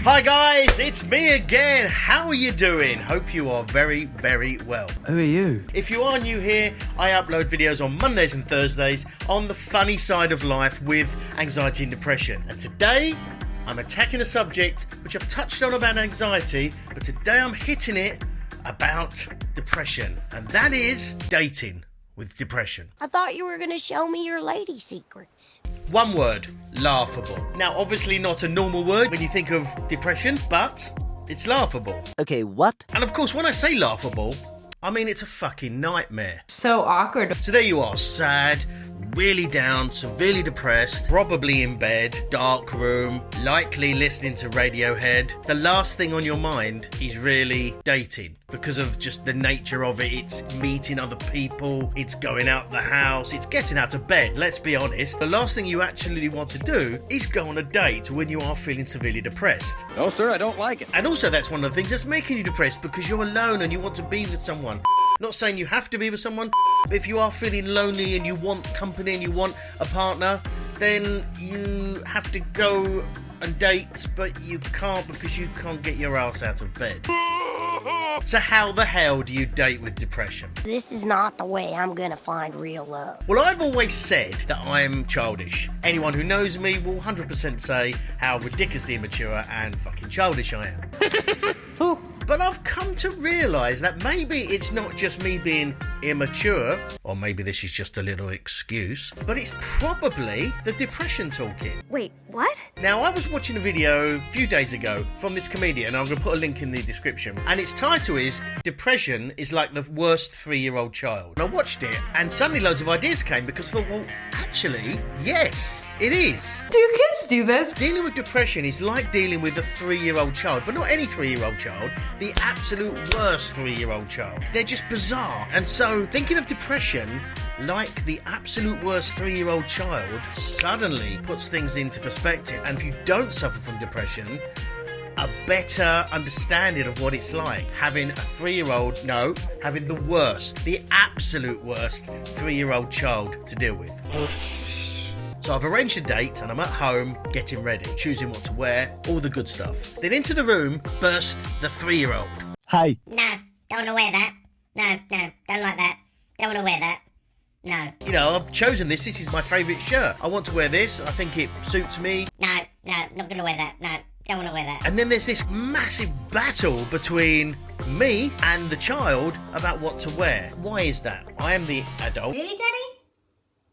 Hi guys, it's me again. How are you doing? Hope you are very, very well. Who are you? If you are new here, I upload videos on Mondays and Thursdays on the funny side of life with anxiety and depression. And today, I'm attacking a subject which I've touched on about anxiety, but today I'm hitting it about depression. And that is dating with depression. I thought you were going to show me your lady secrets. One word, laughable. Now, obviously not a normal word when you think of depression, but it's laughable. Okay, what? And of course, when I say laughable, I mean it's a fucking nightmare. So awkward. So there you are, sad, really down, severely depressed, probably in bed, dark room, likely listening to Radiohead. The last thing on your mind is really dating because of just the nature of it. It's meeting other people, it's going out the house, it's getting out of bed, let's be honest. The last thing you actually want to do is go on a date when you are feeling severely depressed. No, sir, I don't like it. And also that's one of the things that's making you depressed because you're alone and you want to be with someone. Not saying you have to be with someone, but if you are feeling lonely and you want company and you want a partner, then you have to go and date, but you can't because you can't get your ass out of bed. So how the hell do you date with depression? This is not the way I'm going to find real love. Well, I've always said that I'm childish. Anyone who knows me will 100% say how ridiculously immature and fucking childish I am. But I've come to realise that maybe it's not just me being immature, or maybe this is just a little excuse, but it's probably the depression talking. Wait, what? Now, I was watching a video a few days ago from this comedian, I'm going to put a link in the description, and its title is Depression is like the worst 3-year-old child. And I watched it, and suddenly loads of ideas came because I thought, well, actually, yes, it is. Do kids do this? Dealing with depression is like dealing with a 3-year-old child, but not any 3-year-old child, the absolute worst 3-year-old child. They're just bizarre. And so, thinking of depression like the absolute worst 3-year-old child suddenly puts things into perspective. And if you don't suffer from depression, a better understanding of what it's like having a 3-year-old, having the worst, the absolute worst 3-year-old child to deal with. So I've arranged a date and I'm at home getting ready, choosing what to wear, all the good stuff. Then into the room burst the 3-year-old. Hey. No, don't want to wear that. No, don't like that. Don't want to wear that. No. You know, I've chosen this. This is my favourite shirt. I want to wear this. I think it suits me. No, not going to wear that. No, don't want to wear that. And then there's this massive battle between me and the child about what to wear. Why is that? I am the adult. Really, Daddy?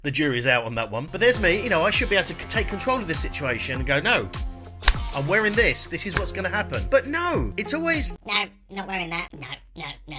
The jury's out on that one. But there's me, I should be able to take control of this situation and go, no, I'm wearing this. This is what's going to happen. But no, it's always... No, not wearing that. No.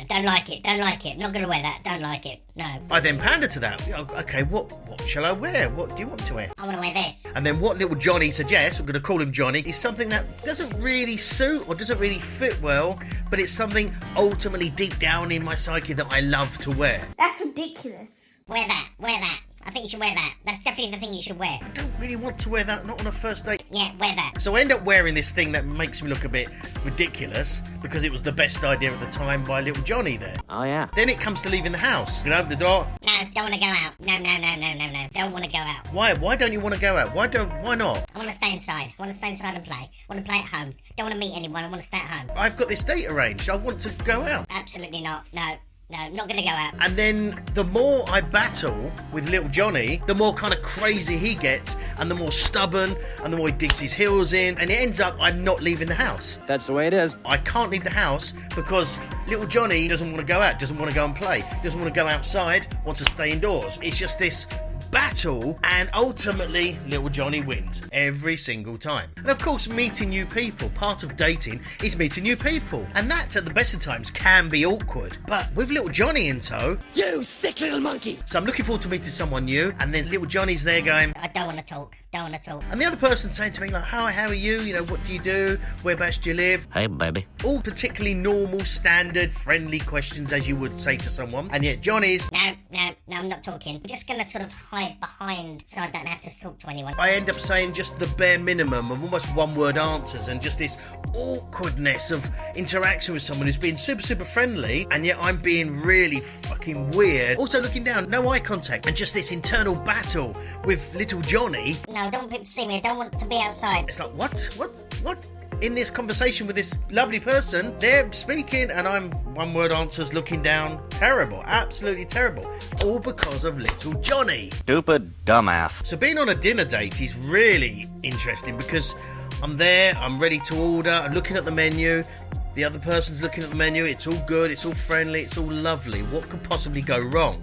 Don't like it. Not going to wear that. Don't like it. No. I then pander to that. Okay, what shall I wear? What do you want to wear? I want to wear this. And then what little Johnny suggests, we're going to call him Johnny, is something that doesn't really suit or doesn't really fit well, but it's something ultimately deep down in my psyche that I love to wear. That's ridiculous. Wear that. I think you should wear that. That's definitely the thing you should wear. I don't really want to wear that, not on a first date. Yeah, wear that. So I end up wearing this thing that makes me look a bit ridiculous because it was the best idea at the time by little Johnny there. Oh, yeah. Then it comes to leaving the house. You open the door. No, don't want to go out. No. Don't want to go out. Why? Why don't you want to go out? Why not? I want to stay inside. I want to stay inside and play. I want to play at home. Don't want to meet anyone. I want to stay at home. I've got this date arranged. I want to go out. Absolutely not. No, not going to go out. And then the more I battle with little Johnny, the more kind of crazy he gets, and the more stubborn, and the more he digs his heels in, and it ends up I'm not leaving the house. That's the way it is. I can't leave the house because little Johnny doesn't want to go out, doesn't want to go and play, doesn't want to go outside, wants to stay indoors. It's just this battle, and ultimately little Johnny wins every single time. And of course, meeting new people, part of dating is meeting new people, and that at the best of times can be awkward, but with little Johnny in tow, You sick little monkey! so I'm looking forward to meeting someone new, and then little Johnny's there going, I don't want to talk. and the other person saying to me like, how are you, what do you do, whereabouts do you live? Hey, baby. All particularly normal, standard, friendly questions as you would say to someone, and yet Johnny's, No, I'm not talking. I'm just going to sort of hide behind so I don't have to talk to anyone. I end up saying just the bare minimum of almost one-word answers, and just this awkwardness of interaction with someone who's being super, super friendly, and yet I'm being really fucking weird. Also looking down, no eye contact, and just this internal battle with little Johnny. No, don't want people to see me. I don't want to be outside. It's like, what? in this conversation with this lovely person, they're speaking and I'm one-word answers looking down. Terrible, absolutely terrible. All because of little Johnny. Stupid dumbass. So being on a dinner date is really interesting because I'm there, I'm ready to order, I'm looking at the menu, the other person's looking at the menu, it's all good, it's all friendly, it's all lovely. What could possibly go wrong?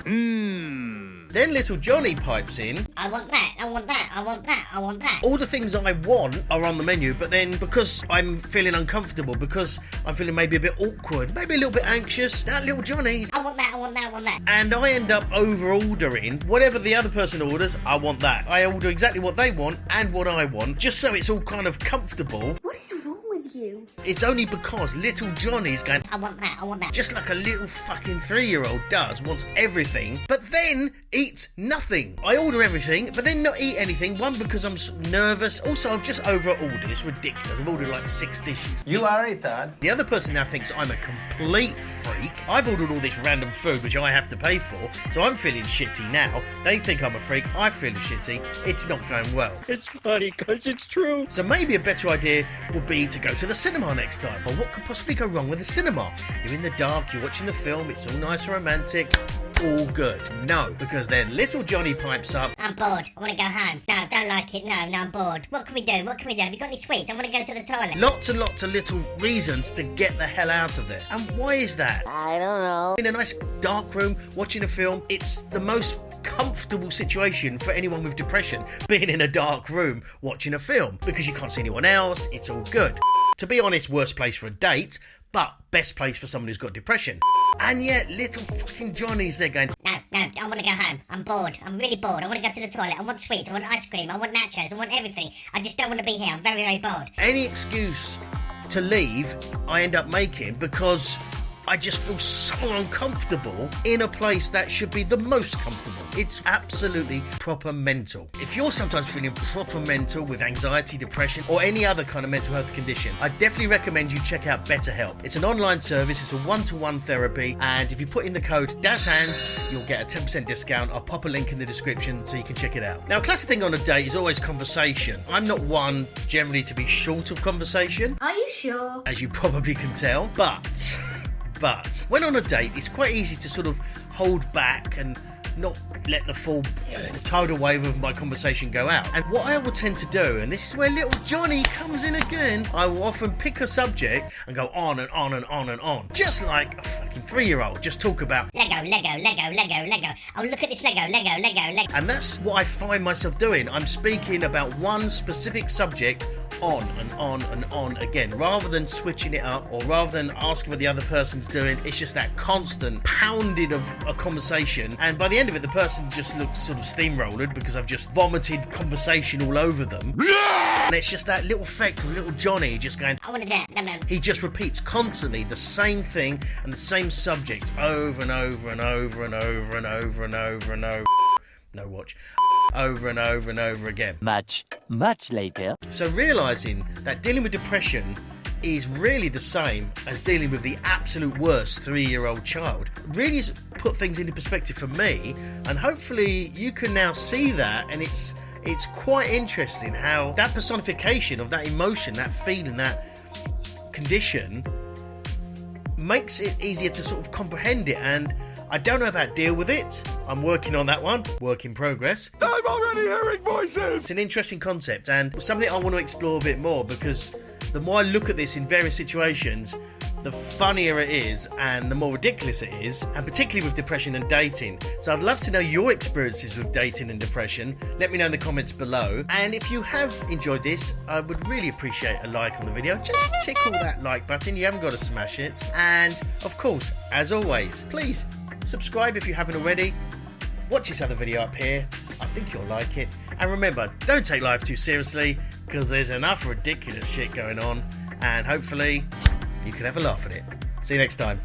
Then little Johnny pipes in. I want that, I want that, I want that, I want that. All the things I want are on the menu, but then because I'm feeling uncomfortable, because I'm feeling maybe a bit awkward, maybe a little bit anxious, that little Johnny, I want that, I want that, I want that. and I end up over-ordering whatever the other person orders. I want that. I order exactly what they want and what I want, just so it's all kind of comfortable. What is wrong with you? It's only because little Johnny's going, I want that, I want that. just like a little fucking 3-year-old does, wants everything, but then eats nothing. I order everything, but then not eat anything. One, because I'm nervous. Also, I've just over-ordered. It's ridiculous. I've ordered like 6 dishes. You are a retard. The other person now thinks I'm a complete freak. I've ordered all this random food, which I have to pay for, so I'm feeling shitty now. They think I'm a freak. I feel shitty. It's not going well. It's funny because it's true. So maybe a better idea would be to go to the cinema next time. But what could possibly go wrong with the cinema? You're in the dark, you're watching the film, it's all nice and romantic, all good. No, because then little Johnny pipes up. I'm bored, I want to go home. No, don't like it, no, I'm bored. What can we do, what can we do? Have you got any sweets? I want to go to the toilet. Lots and lots of little reasons to get the hell out of there. And why is that? I don't know. In a nice dark room, watching a film, it's the most comfortable situation for anyone with depression, being in a dark room watching a film, because you can't see anyone else, it's all good. To be honest, worst place for a date, but best place for someone who's got depression. And yet, little fucking Johnny's there going, No, I want to go home. I'm bored. I'm really bored. I want to go to the toilet. I want sweets. I want ice cream. I want nachos. I want everything. I just don't want to be here. I'm very, very bored. any excuse to leave, I end up making because I just feel so uncomfortable in a place that should be the most comfortable. It's absolutely proper mental. If you're sometimes feeling proper mental with anxiety, depression, or any other kind of mental health condition, I definitely recommend you check out BetterHelp. It's an online service, it's a one-to-one therapy, and if you put in the code DAZHANDS, you'll get a 10% discount. I'll pop a link in the description so you can check it out. Now, a classic thing on a date is always conversation. I'm not one generally to be short of conversation, Are you sure? as you probably can tell, but when on a date, it's quite easy to sort of hold back and not let the full tidal wave of my conversation go out. And what I will tend to do, and this is where little Johnny comes in again, I will often pick a subject and go on and on and on and on. Just like a fucking 3-year-old, just talk about Lego, Lego, Lego, Lego, Lego. Oh, look at this Lego, Lego, Lego, Lego. and that's what I find myself doing. I'm speaking about one specific subject on and on and on again, rather than switching it up or rather than asking what the other person's doing. It's just that constant pounding of a conversation, and by the end of it, the person just looks sort of steamrolled because I've just vomited conversation all over them. And it's just that little effect of little Johnny just going, I want to do that. No. he just repeats constantly the same thing and the same subject over and over and over and over and over and over and over. No watch. Over and over and over again. Much later. So realising that dealing with depression is really the same as dealing with the absolute worst 3-year-old child really has put things into perspective for me, and hopefully you can now see that, and it's quite interesting how that personification of that emotion, that feeling, that condition makes it easier to sort of comprehend it. And I don't know about deal with it. I'm working on that one. Work in progress. I'm already hearing voices. It's an interesting concept and something I want to explore a bit more, because the more I look at this in various situations, the funnier it is and the more ridiculous it is, and particularly with depression and dating. So I'd love to know your experiences with dating and depression. Let me know in the comments below. And if you have enjoyed this, I would really appreciate a like on the video. Just tickle that like button. You haven't got to smash it. And of course, as always, please subscribe if you haven't already. Watch this other video up here. I think you'll like it. And remember, don't take life too seriously, because there's enough ridiculous shit going on, and hopefully you can have a laugh at it. See you next time.